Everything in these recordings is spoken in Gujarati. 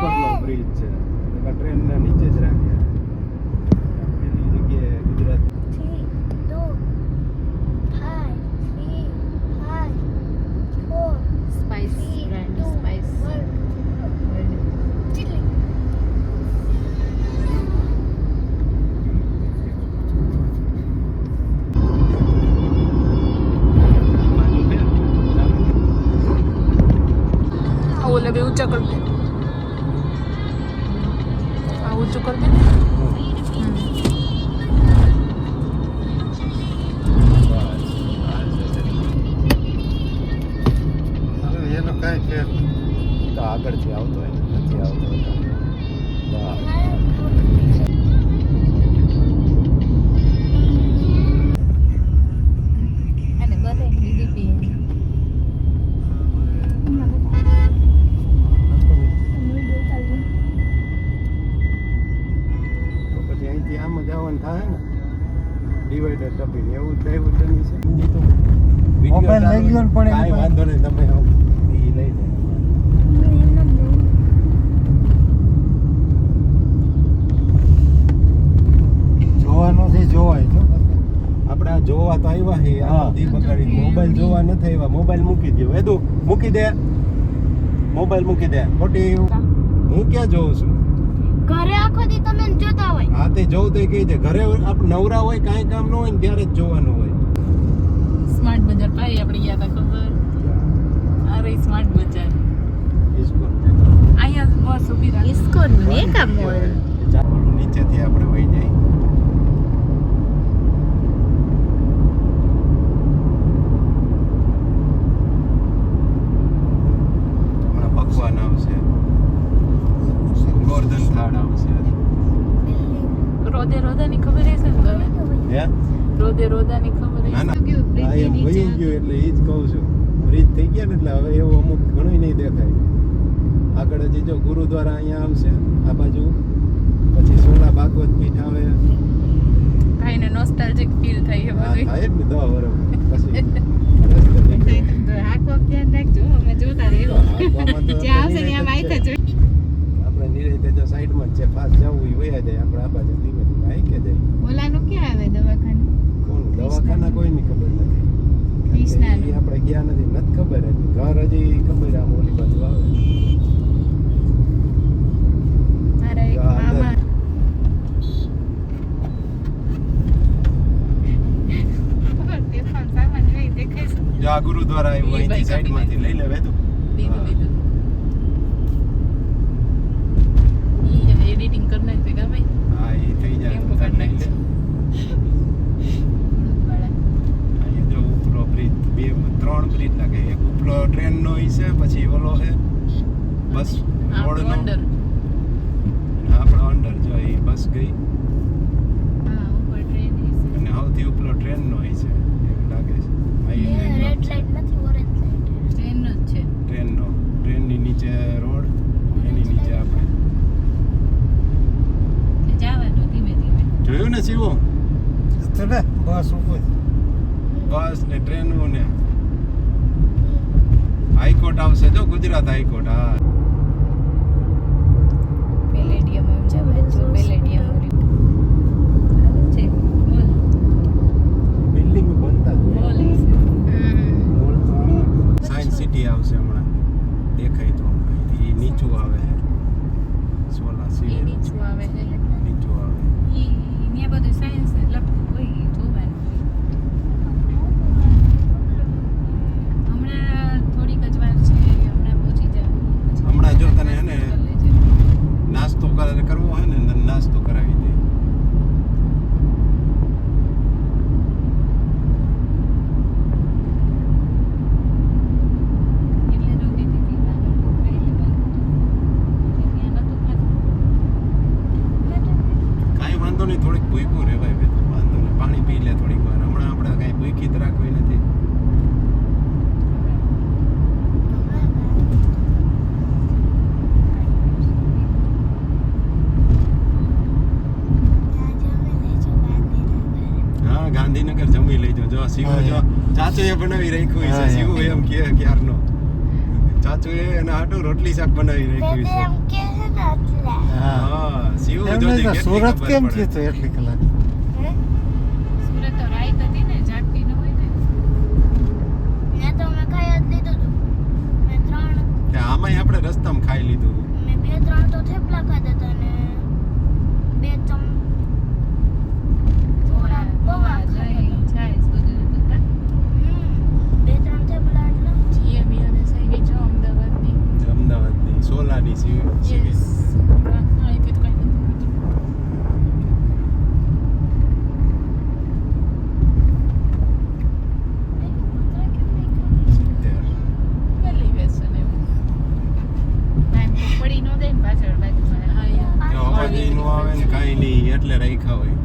ઉપરનો બ્રિજ છે ટ્રેનના નીચે જ રાખ્યા પેલી જગ્યાએ Gujarat 3 2 5 3 5 4 spice brand spice chilli ઓલે બે ઊંચા કર દે આ ઊંચું કર દે એનો કાંઈ ફેર તો આગળથી આવતો હોય નથી આવતો અને બધે ડીડીપી આમ જવાનું થાય ને ડિવાઈડર ટપીને એવું ડ્રાઈવરની છે મોબાઈલ લઈ ગયો ને પણ કાંઈ વાંધો નહીં તમે ઈ લઈ લે જોવાનું છે જોવાય જો આપણે આ જોવા તો આવ્યા છે આ દી બગાડી મોબાઈલ જોવા નથી આવ્યા મોબાઈલ મૂકી દો વેદુ મૂકી દે મોબાઈલ મૂકી દે ખોટી હું ક્યાં જોઉં છું ઘરે આખો દી તમે જોતા હોય હા તે જોઉં તો કહી દે ઘરે આપણે નવરા હોય કાંઈ કામ ન હોય ને ત્યારે જ જોવાનું હોય સ્માર્ટ બજાર પાઈ આપણે ગયા હતા ખબર આ રહી સ્માર્ટ બજાર અહીંયા બસ ઊભી રાખી ઇસ્કોન મેકા મોલ નીચેથી આપણે વહી જઈએ હમણાં ભગવાન આવશે ગોર્ધન થાળ આવશે રોદે રોદાની ખબર હશે ને તને હે રોદે રોદાની ખબર ના ના હશે આ એમ વહી ગયું એટલે એ જ કહું છું બ્રિજ થઈ ગયા ને એટલે હવે એવું અમુક ઘણું નહીં દેખાય આગળ હજી જો ગુરુદ્વારા અહીંયા આવશે આ બાજુ પછી સોલા ભાગવત પીઠ આવે ભાઈને નોસ્ટાલ્જિક ફીલ થઈ છે હા બધું થાય જ ને 10 વર્ષ પછી આખો ધ્યાન રાખજો અમે જોતા રહેવું જ્યાં આવશે ને આમ આઈતા જો આપણે નિરાતે જો સાઈડમાં છે ફાસ્ટ જવું એ વયા જાય આપણે આ બાજુ ધીમે ધીમે આઈ કે જાય ઓલાનું ક્યાં આવે દવાખાનું કોણ દવાખાના કોઈની ખબર નથી ક્રિષ્નાનું. ઈ આપણે ગયા નથી ખબર હતી ઘર હજી ખબર આમ ઓલી બાજુ આવે મારા એક અંદર. મામા ખબર ફેફાન સામાન જોઈ દેખાય છે જો આ ગુરુદ્વારા આવ્યું ઈ અહીંથી બાઈક સાઈડમાંથી લઈ લે વેતું લીધું લીધું ઈ એડિટિંગ કરી નાખી ગમે હા એ થઈ જાય ટેમ્પો તો કાઢ લઈ લે. અહીંયા જો ઉપલો બ્રિજ ત્રણ બ્રિજ લાગે એક ઉપલો ટ્રેનનો ઈ છે પછી ઓલો છે બસ રોડનો અંડર આપણો અંડર જો એ બસ ગઈ હા ઉપર ટ્રેન અને સૌથી ઉપલો ટ્રેનનો ઈ છે એવું લાગે છે રેડ લાઈટ નથી ઓરેન્જ લાઈટ ટ્રેન જ છે ટ્રેનની નીચે રોડ એની નીચે આપણે જવાનું ધીમે ધીમે જોયું ને શિવો બસ ઉપર બસ ને ટ્રેનો ને હાઈકોર્ટ આવશે જો ગુજરાત હાઈકોર્ટ હા પેલેડિયમ એમ છે જો પેલેડિયમ છે મોલ બિલ્ડિંગ બનતા જ હોય. મોલ મોલ તો સાયન્સ સિટી આવશે હમણાં દેખાય તો એ નીચું આવે સોલા એ સિટી નીચું આવે છે નીચું આવે ઈ ને બધું સાયન્સ લખવું હોય જોવાનું હમણાં થોડીક જ વાર છે હમણાં પહોંચી જાવ હમણાં જો તને હે ને નાસ્તો કરવો હોય ને નાસ્તો કરાવી દે એટલે રોકી દીધી આગળ પકડાયેલી બાઈક ત્યાં નતું ખાતું કાંઈ વાંધો નહીં થોડીક ભૂખ્યું રહેવાય બે તો વાંધો નહીં પાણી પી લે થોડીક વાર હમણાં આપણે કાંઈ ભૂખી જ રાખવી નથી હા ગાંધીનગર જમી લેજો જો શિવ જો ચાચુએ બનાવી રાખ્યું છે હા, શિવ એમ કે ક્યારનો ચાચુએ એના હાટું રોટલી શાક બનાવી રાખ્યું એમ છે કે છે જોજે નહીં તો કેટલી સુરત ખબર કેમ પડે. થયું તો એટલી કલાક હે સુરત તો રાઈત હતી ને ઝાટતી ન હોય ને ત્યાં તો મેં ખાઈ જ લીધું હતું મેં કે આમાંય આપણે રસ્તામાં ખાઈ લીધું મેં 2-3 તો થેપલા ખાધા હતા ને 2 ચમ થોડા પૌવા ખાધા હતા. છાશ બધું હતું કા 2-3 થેપલા એટલે જીએમી અને સાઈવી જો અમદાવાદની અમદાવાદની સોલાની સીવી યસ અહીંથી તો કાંઈ નથી એલિવેશન એવું નામ તો પડી ન દે ને પાછળ બાજુમાં હા યાર અવાજ ય નો આવે ને કાંઈ નહીં એટલે રાખ્યા હોય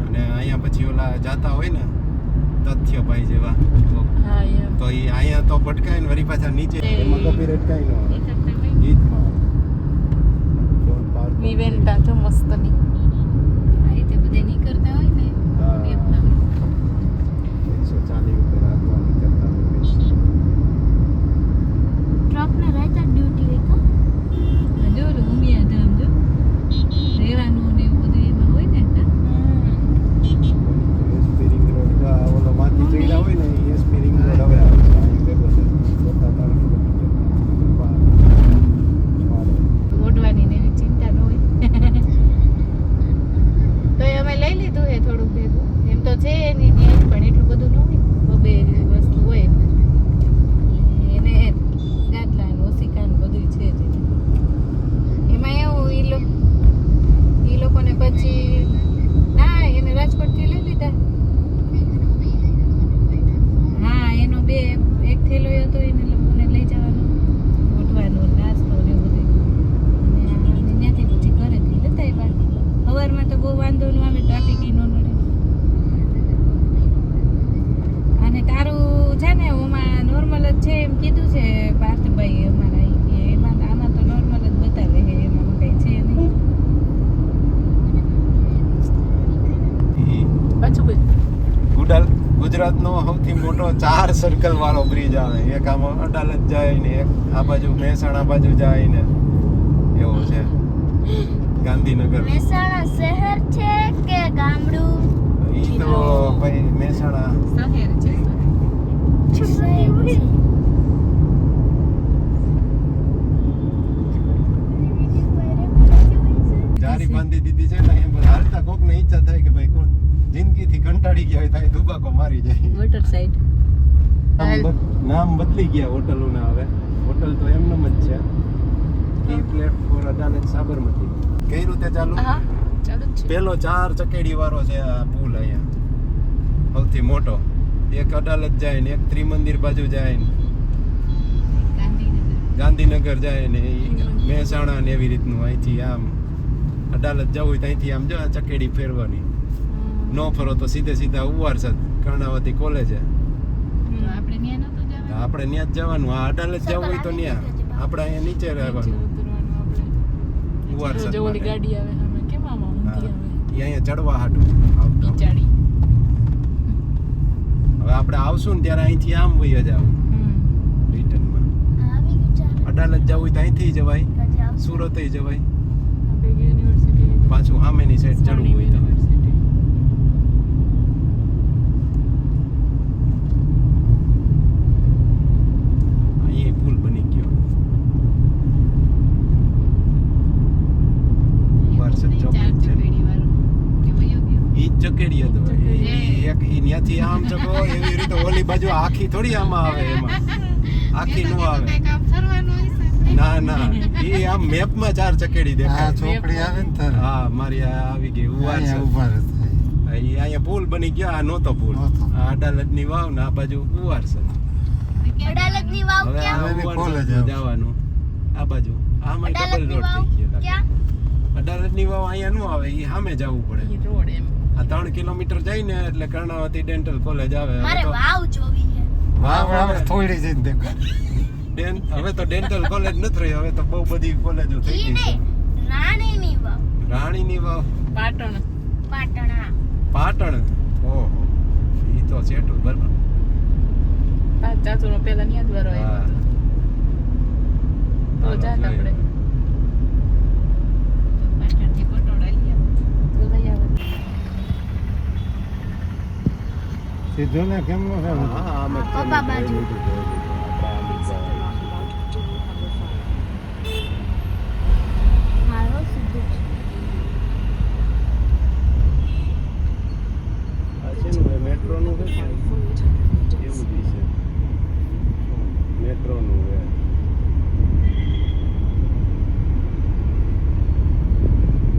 અને અહીંયા પછી ઓલા જાતા હોય ને તથ્યભાઈ જેવા હા યાર તો એ અહીંયા તો ભટકાય ને વળી પાછા નીચે તે- એમાં copyright કાંઈ ન આવે. એક હપ્તે ભાઈ ગીતમાં Don't park on વિવેન્ટા જો મસ્તની આ રીતે બધે નીકળતા હોય ને હા. વિયેતનામ 140 ઉપર રાખવાની કરતા હોય બેસી. ટ્રક ને રાઈતા ડ્યુટી હોય કા જો ઓલું ઉમિયા ધામ જો રહેવાનું ને એવું બધું એમાં હોય ને કા? સ્પીરિંગ રોડ કા ઓલો માંથી ચડ્યા હોય ને એ સ્પીરિંગ રોડ હવે આવે છે અહીં ભેગો છે 17 કિલોમીટર ઓઢવાની ને એવી ચિંતા ન હોય તો અમે લઈ લીધું હે થોડુંક ભેગું એમ તો છે એની ન્યાય પણ એટલું બધું ન હોય બબે વસ્તુ હોય એને ગાદલા ને ઓસિકા ને બધું છે જ એમાં એવું ઈ લોકોને પછી ના એને રાજકોટથી લઈ લીધા હા એનો એક થેલો હતો એને લોકોને લઈ જવાનો ઓઢવાનો નાસ્તો ને એવું બધું અને ત્યાંથી પછી ઘરેથી લેતા આવ્યા સવારમાં તો બહુ વાંધો ન આવે ટ્રાફિક ઈ ન નડે અને તારું છે ને ઓમાં નોર્મલ જ છે એમ કીધું છે પાર્થભાઈ અમારા ઈ કે એમાં આમાં તો નોર્મલ જ બતાવે છે એમાં કઈ છે નહીં પાછું ગુજરાતનો સૌથી મોટો 4 સર્કલ વાળો બ્રિજ આવે એક આમાં અડાલજ જાય ને એક આ બાજુ મહેસાણા બાજુ જાય ને એવો છે ગાંધીનગર મહેસાણા શહેર છે કે ગામડું ઈ તો ભાઈ મહેસાણા શહેર છે જારી બાંધી દીધી છે ને એમ બધા હાલતા કોક ને ઈચ્છા થાય કે ભાઈ કોણ જિંદગીથી કંટાળી ગયા હોય તો અહીં દુબાકો મારી જાય વોટર સાઈડ નામ બદલી ગયા હોટલોના હવે હોટલ તો એમનેમ જ છે ટી પ્લેટ ફોર અડાલજ સાબરમતી કઈ રીતે ચાલુ હા ચાલુ જ છે પેલો 4 ચકેડી વાળો છે આ પુલ અહીંયા સૌથી મોટો એક અડાલજ જાય ને એક ત્રિમંદિર બાજુ જાય ને ગાંધીનગર જાય ને ઈ મહેસાણા ને એવી રીતનું અહીંથી આમ અડાલજ જવું હોય તો અહીંથી આમ જો આ ચકેડી ફેરવાની નો ફરો તો સીધે સીધા ઉવારસદ કર્ણાવતી કોલેજ છે તો આપણે ન્યા નતો જવાનું આપણે ત્યાં જ જવાનું આ અડાલજ જવું હોય તો ત્યાં આપણે અહીંયા નીચે રહેવાનું ઉતરવાનું આપણે ઉવારસદ જો ઓલી માટે. ગાડી આવે અમે કેમ આમાં ઊંધી આવે ઈ અહીંયા ચડવા હાટું આવતા બિચારી હવે આપણે આવશું ને ત્યારે અહીંથી આમ વહી જાવ રિટર્નમાં આવી ગયું ચાલ અડાલજ જવું હોય તો અહીંથી જવાય પછી આવશે સુરત જવાય આપણે યુનિવર્સિટી પાછું સામેની સાઈડ ચડવું હોય તો અહીં પુલ બની ગયો વારસદ ચોકડી છે ઈ જ ચકેડી હતો ઈ એક ઈ ન્યાથી આમ ચકો એવી રીતે ઓલી બાજુ આખી થોડી આમાં આવે એમાં આખી નો આવે ના ના ઈ આમ મેપમાં 4 ચકેડી આ દેખાય ચોકડી આવે ને તારે હા મારી આ આવી ગઈ અહીંયા ઉવારસદ ઊભા રહે ઈ અહીંયા પુલ બની ગયો આ નહોતો પુલ નહોતો. આ અડાલજની વાવ ને આ બાજુ ઉવારસદ અડાલજની વાવ હવે આ ક્યાં હવે ઉવારસદ કોલેજ જવાનું આ બાજુ આમાં ડબલ અડાલજની રોડ વાવ થઈ ગયો ક્યાં અડાલજની વાવ અહીંયા નો આવે ઈ સામે જવું પડે રોડ એમ આ 3 કિલોમીટર જાય ને એટલે કર્ણાવતી ડેન્ટલ કોલેજ આવે હવે મારે તો વાવ જોવી છે વાવ આપણે હવે થોડી જઈને દેખો હવે તો ડેન્ટલ કોલેજ નથી રહી હવે તો બહુ બધી કોલેજો થઈ ઈ ગઈ છે નહીં રાણીની વાવ રાણીની વાવ પાટણ પાટણા પાટણ ઓહો ઈ તો સેટું બરાબર પાંચ ચાચુનો પેલા ન્યા જ વારો આવ્યો હા. હતો તો જાત આપણે પાટણથી સીધો ને કેમ નો છે હા, આમ જ પપ્પા બાજુ. લીધું.